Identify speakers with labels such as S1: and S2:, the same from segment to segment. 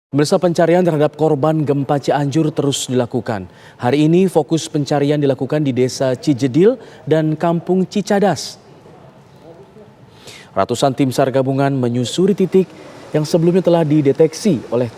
S1: Pemirsa, pencarian terhadap korban gempa Cianjur terus dilakukan. Hari ini fokus pencarian dilakukan di Desa Cijedil dan Kampung Cicadas. Ratusan tim SAR gabungan menyusuri titik yang sebelumnya telah dideteksi oleh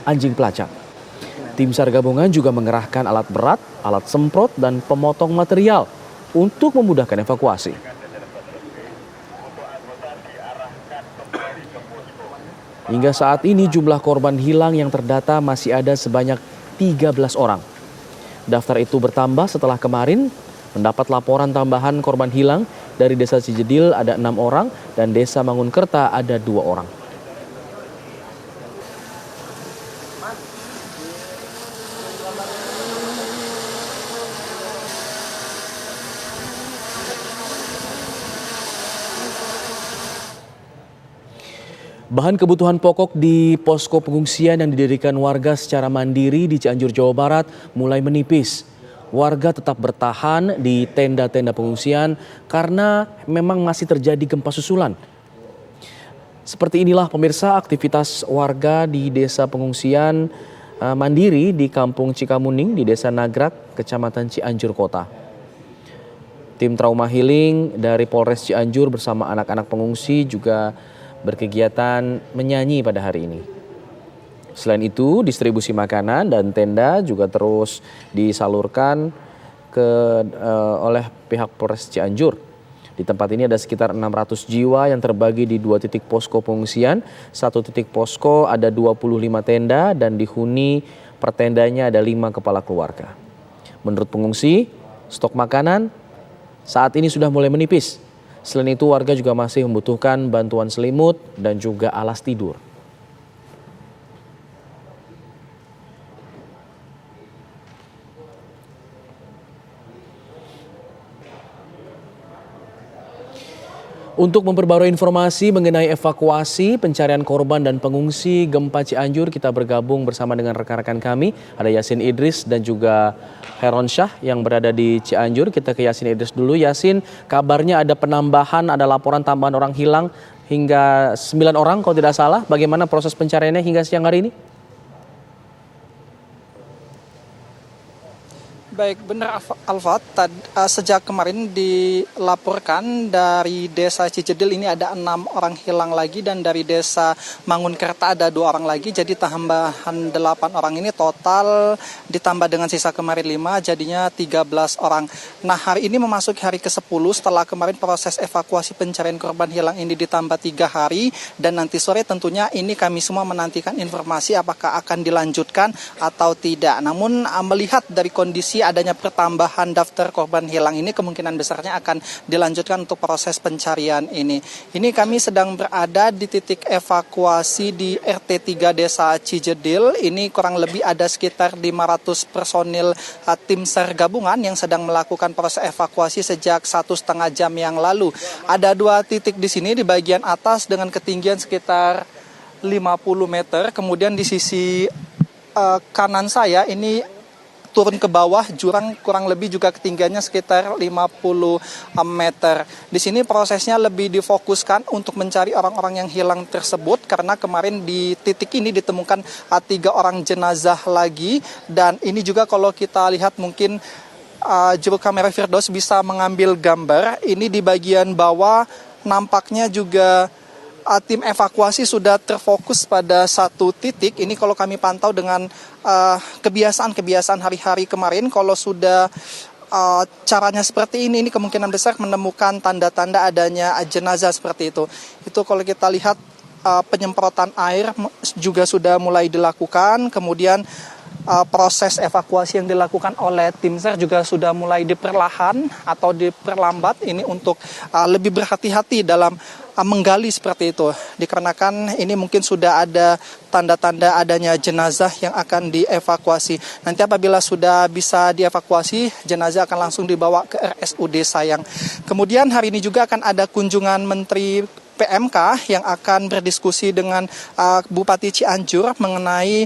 S1: anjing pelacak. Tim SAR gabungan juga mengerahkan alat berat, alat semprot, dan pemotong material untuk memudahkan evakuasi. Hingga saat ini jumlah korban hilang yang terdata masih ada sebanyak 13 orang. Daftar itu bertambah setelah kemarin mendapat laporan tambahan korban hilang dari Desa Cijedil ada 6 orang dan Desa Mangunkerta ada 2 orang. Bahan kebutuhan pokok di posko pengungsian yang didirikan warga secara mandiri di Cianjur, Jawa Barat mulai menipis. Warga tetap bertahan di tenda-tenda pengungsian karena memang masih terjadi gempa susulan. Seperti inilah pemirsa aktivitas warga di desa pengungsian mandiri di Kampung Cikamuning di Desa Nagrak, Kecamatan Cianjur Kota. Tim trauma healing dari Polres Cianjur bersama anak-anak pengungsi juga berkegiatan menyanyi pada hari ini. Selain itu, distribusi makanan dan tenda juga terus disalurkan oleh pihak Polres Cianjur. Di tempat ini ada sekitar 600 jiwa yang terbagi di 2 titik posko pengungsian. 1 titik posko ada 25 tenda dan dihuni per tendanya ada 5 kepala keluarga. Menurut pengungsi, stok makanan saat ini sudah mulai menipis. Selain itu, warga juga masih membutuhkan bantuan selimut dan juga alas tidur. Untuk memperbarui informasi mengenai evakuasi, pencarian korban dan pengungsi gempa Cianjur, kita bergabung bersama dengan rekan-rekan kami. Ada Yasin Idris dan juga Heron Syah yang berada di Cianjur. Kita ke Yasin Idris dulu. Yasin, kabarnya ada penambahan, ada laporan tambahan orang hilang hingga 9 orang kalau tidak salah. Bagaimana proses pencariannya hingga siang hari ini?
S2: Baik, benar Alfa. Sejak kemarin dilaporkan dari Desa Cijedil ini ada 6 orang hilang lagi dan dari Desa Mangunkerta ada 2 orang lagi. Jadi tambahan 8 orang ini total ditambah dengan sisa kemarin 5 jadinya 13 orang. Nah, hari ini memasuki hari ke-10 setelah kemarin proses evakuasi pencarian korban hilang ini ditambah 3 hari dan nanti sore tentunya ini kami semua menantikan informasi apakah akan dilanjutkan atau tidak. Namun melihat dari kondisi adanya pertambahan daftar korban hilang ini kemungkinan besarnya akan dilanjutkan untuk proses pencarian ini. Ini kami sedang berada di titik evakuasi di RT 3 Desa Cijedil. Ini kurang lebih ada sekitar 500 personil tim SAR gabungan yang sedang melakukan proses evakuasi sejak 1,5 jam yang lalu. Ada 2 titik di sini di bagian atas dengan ketinggian sekitar 50 meter. Kemudian di sisi kanan saya ini turun ke bawah jurang kurang lebih juga ketinggiannya sekitar 50 meter. Di sini prosesnya lebih difokuskan untuk mencari orang-orang yang hilang tersebut karena kemarin di titik ini ditemukan 3 orang jenazah lagi dan ini juga kalau kita lihat mungkin juru kamera Firdaus bisa mengambil gambar. Ini di bagian bawah nampaknya juga tim evakuasi sudah terfokus pada 1 titik. Ini kalau kami pantau dengan kebiasaan hari-hari kemarin, kalau sudah caranya seperti ini kemungkinan besar menemukan tanda-tanda adanya jenazah seperti itu. Itu kalau kita lihat penyemprotan air juga sudah mulai dilakukan, kemudian proses evakuasi yang dilakukan oleh tim SAR juga sudah mulai diperlahan atau diperlambat ini untuk lebih berhati-hati dalam menggali seperti itu. Dikarenakan ini mungkin sudah ada tanda-tanda adanya jenazah yang akan dievakuasi. Nanti apabila sudah bisa dievakuasi, jenazah akan langsung dibawa ke RSUD Sayang. Kemudian hari ini juga akan ada kunjungan Menteri PMK yang akan berdiskusi dengan Bupati Cianjur mengenai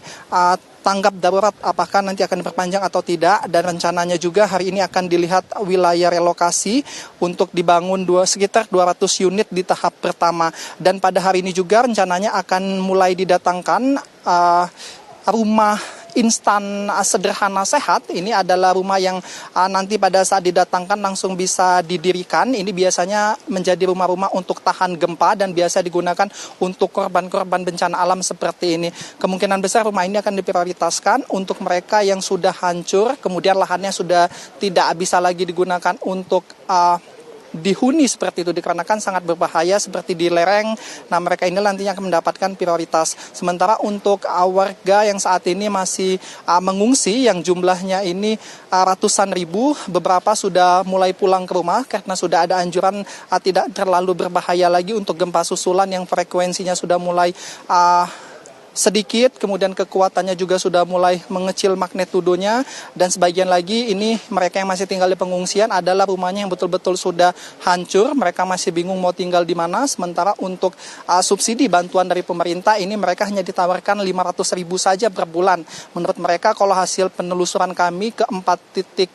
S2: tanggap darurat apakah nanti akan diperpanjang atau tidak, dan rencananya juga hari ini akan dilihat wilayah relokasi untuk dibangun sekitar 200 unit di tahap pertama. Dan pada hari ini juga rencananya akan mulai didatangkan rumah instan sederhana sehat. Ini adalah rumah yang nanti pada saat didatangkan langsung bisa didirikan. Ini biasanya menjadi rumah-rumah untuk tahan gempa dan biasa digunakan untuk korban-korban bencana alam seperti ini. Kemungkinan besar rumah ini akan diprioritaskan untuk mereka yang sudah hancur, kemudian lahannya sudah tidak bisa lagi digunakan untuk dihuni seperti itu, dikarenakan sangat berbahaya seperti di lereng. Nah, mereka ini nantinya akan mendapatkan prioritas. Sementara untuk warga yang saat ini masih mengungsi yang jumlahnya ini ratusan ribu, beberapa sudah mulai pulang ke rumah karena sudah ada anjuran tidak terlalu berbahaya lagi untuk gempa susulan yang frekuensinya sudah mulai sedikit, kemudian kekuatannya juga sudah mulai mengecil magnitudonya, dan sebagian lagi ini mereka yang masih tinggal di pengungsian adalah rumahnya yang betul-betul sudah hancur, mereka masih bingung mau tinggal di mana. Sementara untuk subsidi bantuan dari pemerintah ini mereka hanya ditawarkan 500 ribu saja per bulan. Menurut mereka, kalau hasil penelusuran kami ke 4 titik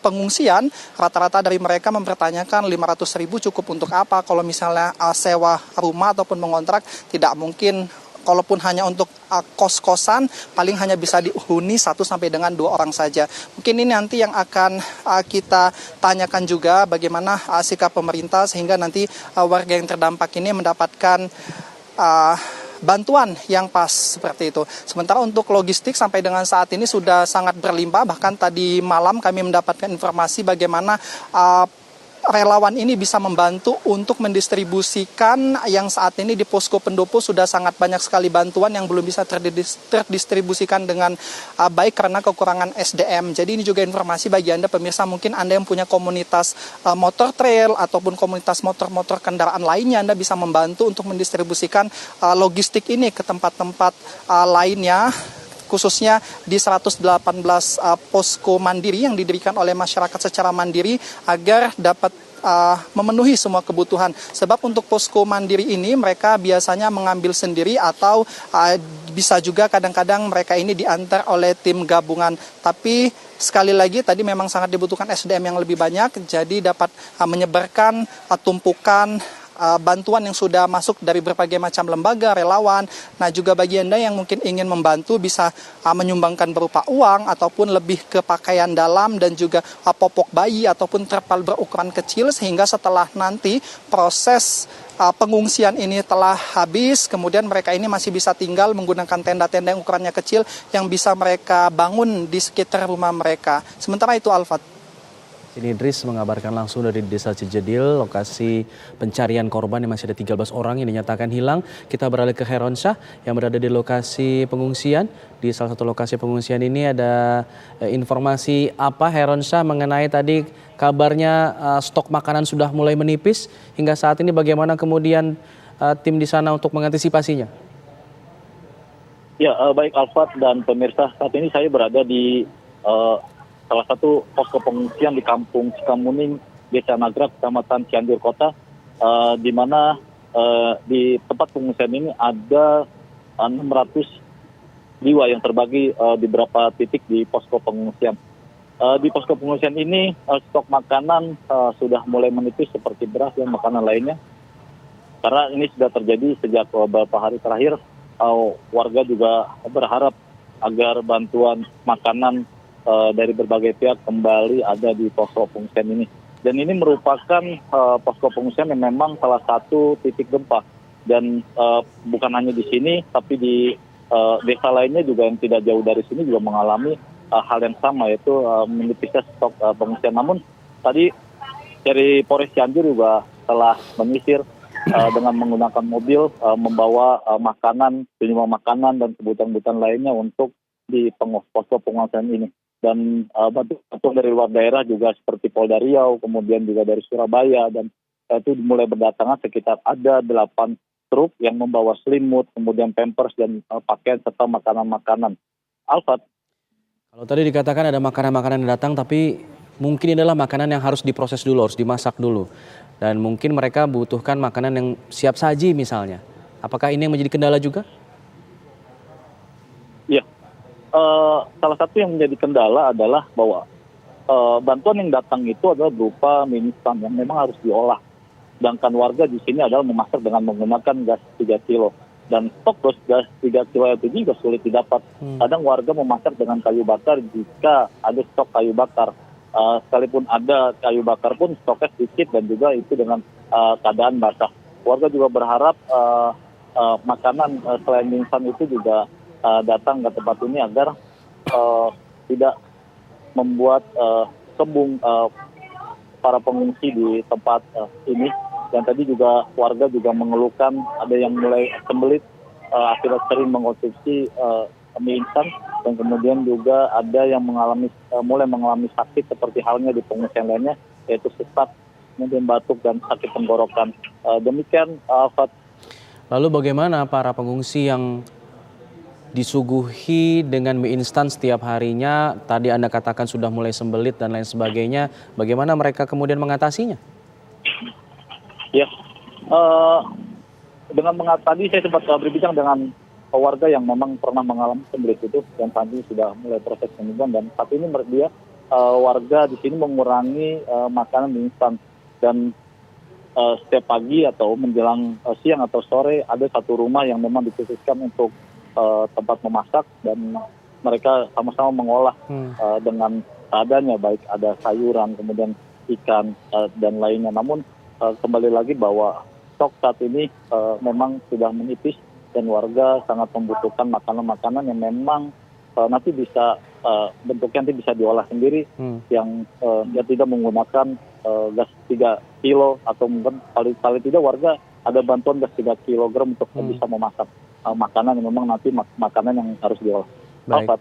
S2: pengungsian, rata-rata dari mereka mempertanyakan 500 ribu cukup untuk apa, kalau misalnya sewa rumah ataupun mengontrak tidak mungkin. Kalaupun hanya untuk kos-kosan, paling hanya bisa dihuni 1 sampai dengan 2 orang saja. Mungkin ini nanti yang akan kita tanyakan juga bagaimana sikap pemerintah sehingga nanti warga yang terdampak ini mendapatkan bantuan yang pas seperti itu. Sementara untuk logistik sampai dengan saat ini sudah sangat berlimpah. Bahkan tadi malam kami mendapatkan informasi bagaimana relawan ini bisa membantu untuk mendistribusikan yang saat ini di posko pendopo sudah sangat banyak sekali bantuan yang belum bisa terdistribusikan dengan baik karena kekurangan SDM. Jadi ini juga informasi bagi Anda pemirsa, mungkin Anda yang punya komunitas motor trail ataupun komunitas motor-motor kendaraan lainnya, Anda bisa membantu untuk mendistribusikan logistik ini ke tempat-tempat lainnya, khususnya di 118 posko mandiri yang didirikan oleh masyarakat secara mandiri agar dapat memenuhi semua kebutuhan. Sebab untuk posko mandiri ini mereka biasanya mengambil sendiri atau bisa juga kadang-kadang mereka ini diantar oleh tim gabungan. Tapi sekali lagi tadi memang sangat dibutuhkan SDM yang lebih banyak, jadi dapat menyebarkan tumpukan bantuan yang sudah masuk dari berbagai macam lembaga, relawan. Nah, juga bagi Anda yang mungkin ingin membantu bisa menyumbangkan berupa uang ataupun lebih ke pakaian dalam dan juga popok bayi ataupun terpal berukuran kecil, sehingga setelah nanti proses pengungsian ini telah habis, kemudian mereka ini masih bisa tinggal menggunakan tenda-tenda yang ukurannya kecil yang bisa mereka bangun di sekitar rumah mereka. Sementara itu, Alfat.
S1: Ini Idris mengabarkan langsung dari Desa Cijedil, lokasi pencarian korban yang masih ada 13 orang yang dinyatakan hilang. Kita beralih ke Heronsyah yang berada di lokasi pengungsian. Di salah satu lokasi pengungsian ini ada informasi apa Heronsyah mengenai tadi kabarnya stok makanan sudah mulai menipis. Hingga saat ini bagaimana kemudian tim di sana untuk mengantisipasinya?
S3: Ya, baik Alfat dan pemirsa, saat ini saya berada di salah satu posko pengungsian di Kampung Cikamuning, Desa Nagrak, Kecamatan Cianjur Kota, di mana di tempat pengungsian ini ada 600 jiwa yang terbagi di beberapa titik di posko pengungsian. Di posko pengungsian ini stok makanan sudah mulai menipis seperti beras dan makanan lainnya. Karena ini sudah terjadi sejak beberapa hari terakhir, warga juga berharap agar bantuan makanan dari berbagai pihak kembali ada di posko pengungsian ini. Dan ini merupakan posko pengungsian yang memang salah satu titik gempa. Dan bukan hanya di sini, tapi di desa lainnya juga yang tidak jauh dari sini juga mengalami hal yang sama, yaitu menipisnya stok pengungsian. Namun tadi dari Polres Cianjur juga telah menyisir dengan menggunakan mobil, membawa makanan, sejumlah makanan dan kebutuhan-kebutuhan lainnya untuk di posko pengungsian ini. Dan bantuan dari luar daerah juga seperti Polda Riau, kemudian juga dari Surabaya, dan itu mulai berdatangan sekitar ada 8 truk yang membawa selimut, kemudian pampers dan pakaian serta makanan-makanan. Alfat.
S1: Kalau tadi dikatakan ada makanan-makanan yang datang, tapi mungkin ini adalah makanan yang harus diproses dulu, harus dimasak dulu. Dan mungkin mereka butuhkan makanan yang siap saji misalnya. Apakah ini yang menjadi kendala juga?
S3: Iya. salah satu yang menjadi kendala adalah bahwa bantuan yang datang itu adalah berupa mie instan yang memang harus diolah. Sedangkan warga di sini adalah memasak dengan menggunakan gas 3 kilo. Dan stok gas 3 kilo itu juga sulit didapat. Kadang warga memasak dengan kayu bakar jika ada stok kayu bakar. Sekalipun ada kayu bakar pun stoknya sedikit dan juga itu dengan keadaan basah. Warga juga berharap makanan selain mie instan itu juga datang ke tempat ini agar tidak membuat kembung para pengungsi di tempat ini. Dan tadi juga warga juga mengeluhkan ada yang mulai sembelit akibat sering mengkonsumsi mie instan, dan kemudian juga ada yang mulai mengalami sakit seperti halnya di pengungsian lainnya, yaitu sesak, kemudian batuk dan sakit tenggorokan. Demikian Fat.
S1: Lalu bagaimana para pengungsi yang disuguhi dengan mie instan setiap harinya, tadi Anda katakan sudah mulai sembelit dan lain sebagainya, bagaimana mereka kemudian mengatasinya?
S3: Ya, tadi saya sempat berbincang dengan warga yang memang pernah mengalami sembelit itu, dan tadi sudah mulai proses penyembuhan, dan saat ini dia warga di sini mengurangi makanan mie instan, dan setiap pagi atau menjelang siang atau sore ada satu rumah yang memang dikhususkan untuk tempat memasak, dan mereka sama-sama mengolah dengan seadanya, baik ada sayuran, kemudian ikan dan lainnya. Namun kembali lagi bahwa stok saat ini memang sudah menipis, dan warga sangat membutuhkan makanan-makanan yang memang nanti bisa bentuknya nanti bisa diolah sendiri, yang tidak menggunakan gas 3 kilo, atau mungkin paling tidak warga ada bantuan gas 3 kilogram untuk bisa memasak makanan yang memang nanti makanan yang harus diolah.
S1: Baik.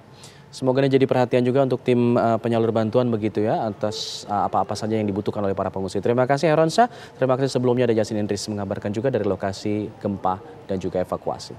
S1: Semoga ini jadi perhatian juga untuk tim penyalur bantuan begitu ya, atas apa-apa saja yang dibutuhkan oleh para pengungsi. Terima kasih Heronsa. Terima kasih sebelumnya ada Yasin Indris mengabarkan juga dari lokasi gempa dan juga evakuasi.